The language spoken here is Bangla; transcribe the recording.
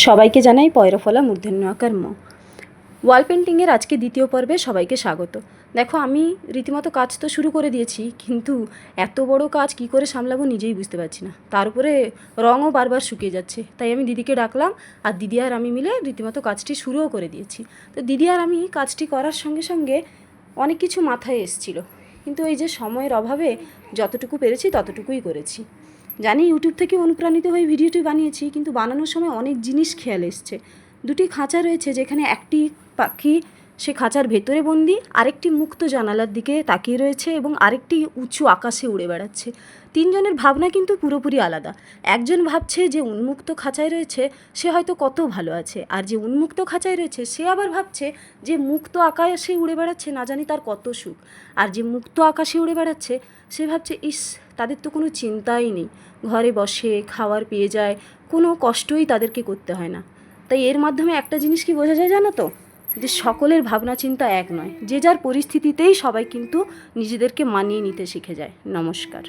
সবাইকে জানাই পয়রাফলা মূর্ধন্য আকার ম। ওয়াল পেন্টিংয়ের আজকে দ্বিতীয় পর্বে সবাইকে স্বাগত। দেখো, আমি রীতিমতো কাজ তো শুরু করে দিয়েছি, কিন্তু এত বড় কাজ কি করে সামলাবো নিজেই বুঝতে পারছি না। তার উপরে রঙও বারবার শুকিয়ে যাচ্ছে, তাই আমি দিদিকে ডাকলাম, আর দিদি আর আমি মিলে রীতিমতো কাজটি শুরুও করে দিয়েছি। তো দিদি আর আমি কাজটি করার সঙ্গে সঙ্গে অনেক কিছু মাথায় এসেছিলো, কিন্তু এই যে সময়ের অভাবে যতটুকু পেরেছি ততটুকুই করেছি। জানি ইউটিউব থেকে অনুপ্রাণিত হয়ে ভিডিওটি বানিয়েছি, কিন্তু বানানোর সময় অনেক জিনিস খেয়াল এসছে। দুটি খাঁচা রয়েছে, যেখানে একটি পাখি সে খাঁচার ভেতরে বন্দি, আরেকটি মুক্ত জানালার দিকে তাকিয়ে রয়েছে এবং আরেকটি উঁচু আকাশে উড়ে বেড়াচ্ছে। তিনজনের ভাবনা কিন্তু পুরোপুরি আলাদা। একজন ভাবছে যে উন্মুক্ত খাঁচায় রয়েছে সে হয়তো কত ভালো আছে, আর যে উন্মুক্ত খাঁচায় রয়েছে সে আবার ভাবছে যে মুক্ত আকাশে উড়ে বেড়াচ্ছে না জানি তার কত সুখ। আর যে মুক্ত আকাশে উড়ে বেড়াচ্ছে সে ভাবছে, ইস, তাদের তো কোনো চিন্তাই নেই, ঘরে বসে খাওয়ার পেয়ে যায়, কোনো কষ্টই তাদেরকে করতে হয় না। তাই এর মাধ্যমে একটা জিনিস কি বোঝা যায় জানো তো, যে সকলের ভাবনা চিন্তা এক নয়, যে যার পরিস্থিতিতেই সবাই কিন্তু নিজেদেরকে মানিয়ে নিতে শিখে যায়। নমস্কার।